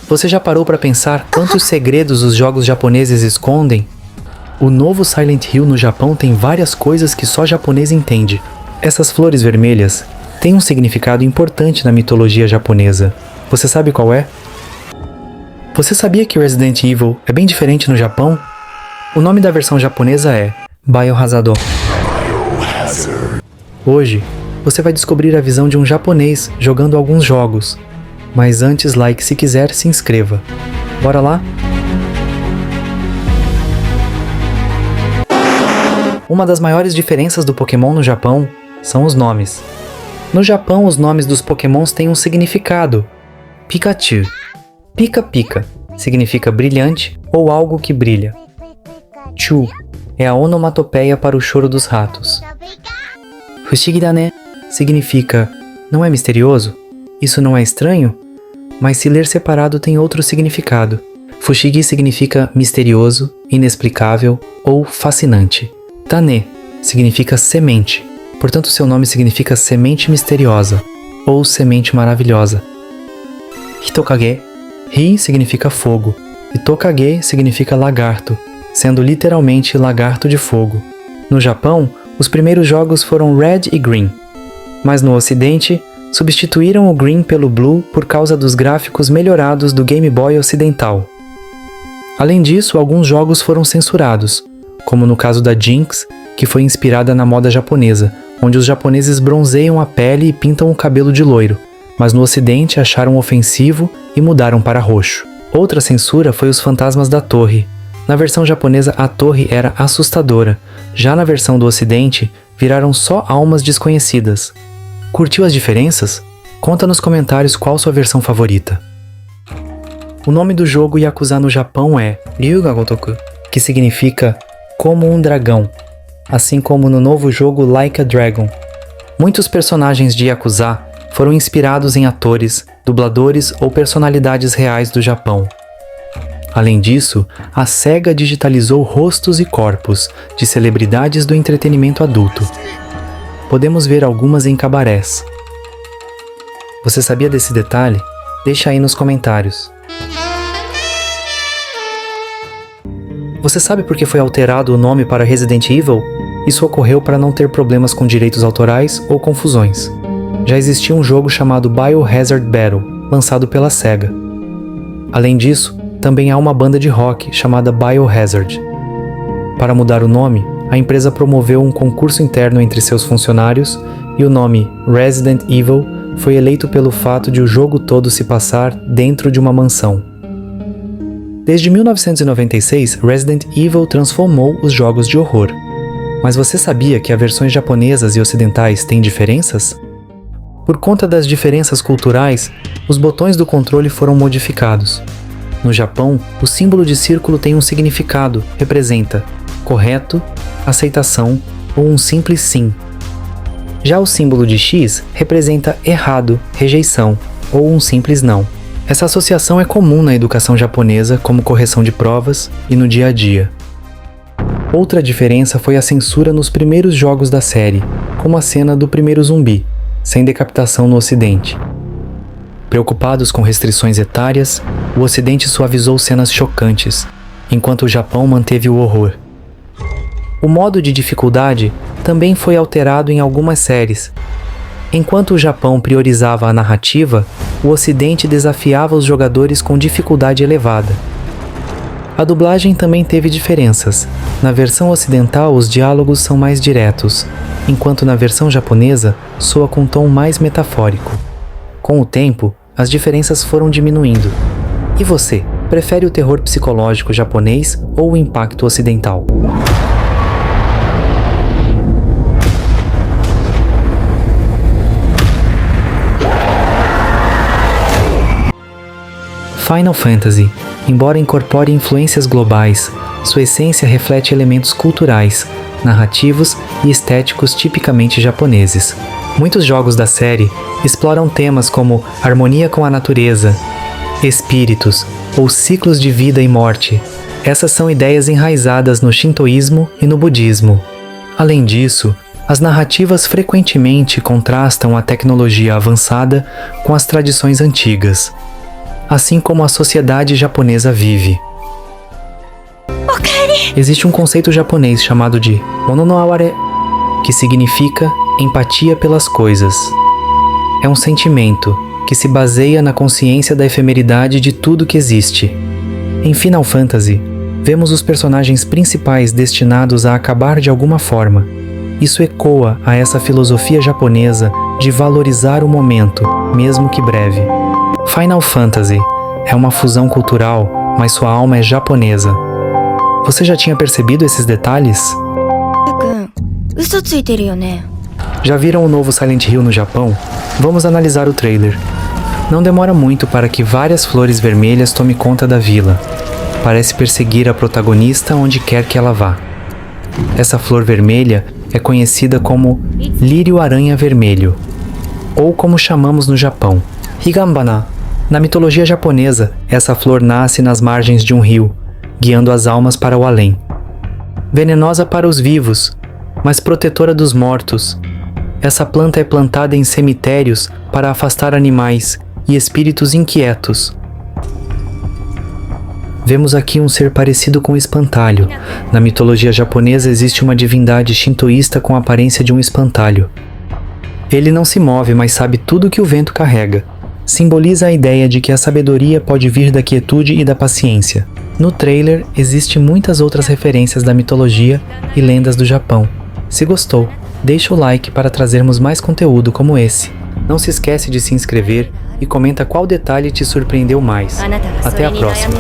Você já parou para pensar quantos segredos os jogos japoneses escondem? O novo Silent Hill no Japão tem várias coisas que só japonês entende. Essas flores vermelhas têm um significado importante na mitologia japonesa. Você sabe qual é? Você sabia que Resident Evil é bem diferente no Japão? O nome da versão japonesa é Biohazard. Hoje, você vai descobrir a visão de um japonês jogando alguns jogos. Mas antes, like se quiser, se inscreva. Bora lá? Uma das maiores diferenças do Pokémon no Japão são os nomes. No Japão, os nomes dos Pokémons têm um significado. Pikachu. Pika-pika significa brilhante ou algo que brilha. Chu é a onomatopeia para o choro dos ratos. Fushigi da ne significa não é misterioso? Isso não é estranho? Mas se ler separado tem outro significado. Fushigi significa misterioso, inexplicável ou fascinante. Tane significa semente, portanto seu nome significa semente misteriosa ou semente maravilhosa. Hitokage. Hi significa fogo e Tokage significa lagarto, sendo literalmente lagarto de fogo. No Japão, os primeiros jogos foram Red e Green, mas no Ocidente, substituíram o Green pelo Blue por causa dos gráficos melhorados do Game Boy ocidental. Além disso, alguns jogos foram censurados, como no caso da Jinx, que foi inspirada na moda japonesa, onde os japoneses bronzeiam a pele e pintam o cabelo de loiro, mas no Ocidente acharam ofensivo e mudaram para roxo. Outra censura foi os fantasmas da torre. Na versão japonesa, a torre era assustadora, já na versão do Ocidente, viraram só almas desconhecidas. Curtiu as diferenças? Conta nos comentários qual sua versão favorita. O nome do jogo Yakuza no Japão é Ryuga Gotoku, que significa como um dragão, assim como no novo jogo Like a Dragon. Muitos personagens de Yakuza foram inspirados em atores, dubladores ou personalidades reais do Japão. Além disso, a SEGA digitalizou rostos e corpos de celebridades do entretenimento adulto. Podemos ver algumas em cabarés. Você sabia desse detalhe? Deixa aí nos comentários. Você sabe por que foi alterado o nome para Resident Evil? Isso ocorreu para não ter problemas com direitos autorais ou confusões. Já existia um jogo chamado Biohazard Battle, lançado pela SEGA. Além disso, também há uma banda de rock chamada Biohazard. Para mudar o nome, a empresa promoveu um concurso interno entre seus funcionários e o nome Resident Evil foi eleito pelo fato de o jogo todo se passar dentro de uma mansão. Desde 1996, Resident Evil transformou os jogos de horror. Mas você sabia que as versões japonesas e ocidentais têm diferenças? Por conta das diferenças culturais, os botões do controle foram modificados. No Japão, o símbolo de círculo tem um significado, representa correto, aceitação ou um simples sim. Já o símbolo de X representa errado, rejeição ou um simples não. Essa associação é comum na educação japonesa como correção de provas e no dia a dia. Outra diferença foi a censura nos primeiros jogos da série, como a cena do primeiro zumbi, sem decapitação no Ocidente. Preocupados com restrições etárias, o Ocidente suavizou cenas chocantes, enquanto o Japão manteve o horror. O modo de dificuldade também foi alterado em algumas séries. Enquanto o Japão priorizava a narrativa, o Ocidente desafiava os jogadores com dificuldade elevada. A dublagem também teve diferenças. Na versão ocidental, os diálogos são mais diretos, enquanto na versão japonesa, soa com um tom mais metafórico. Com o tempo, as diferenças foram diminuindo. E você, prefere o terror psicológico japonês ou o impacto ocidental? Final Fantasy, embora incorpore influências globais, sua essência reflete elementos culturais, narrativos e estéticos tipicamente japoneses. Muitos jogos da série exploram temas como harmonia com a natureza, espíritos ou ciclos de vida e morte. Essas são ideias enraizadas no shintoísmo e no budismo. Além disso, as narrativas frequentemente contrastam a tecnologia avançada com as tradições antigas. assim como a sociedade japonesa vive. Existe um conceito japonês chamado de Mono no Aware, que significa empatia pelas coisas. É um sentimento que se baseia na consciência da efemeridade de tudo que existe. Em Final Fantasy, vemos os personagens principais destinados a acabar de alguma forma. Isso ecoa a essa filosofia japonesa de valorizar o momento, mesmo que breve. Final Fantasy é uma fusão cultural, mas sua alma é japonesa. Você já tinha percebido esses detalhes? Já viram o novo Silent Hill no Japão? Vamos analisar o trailer. Não demora muito para que várias flores vermelhas tomem conta da vila. Parece perseguir a protagonista onde quer que ela vá. Essa flor vermelha é conhecida como lírio-aranha vermelho, ou como chamamos no Japão, Higambana. Na mitologia japonesa, essa flor nasce nas margens de um rio, guiando as almas para o além. Venenosa para os vivos, mas protetora dos mortos. Essa planta é plantada em cemitérios para afastar animais e espíritos inquietos. Vemos aqui um ser parecido com um espantalho. Na mitologia japonesa existe uma divindade shintoísta com a aparência de um espantalho. Ele não se move, mas sabe tudo que o vento carrega. Simboliza a ideia de que a sabedoria pode vir da quietude e da paciência. No trailer, existem muitas outras referências da mitologia e lendas do Japão. Se gostou, deixa o like para trazermos mais conteúdo como esse. Não se esquece de se inscrever e comenta qual detalhe te surpreendeu mais. Até a próxima!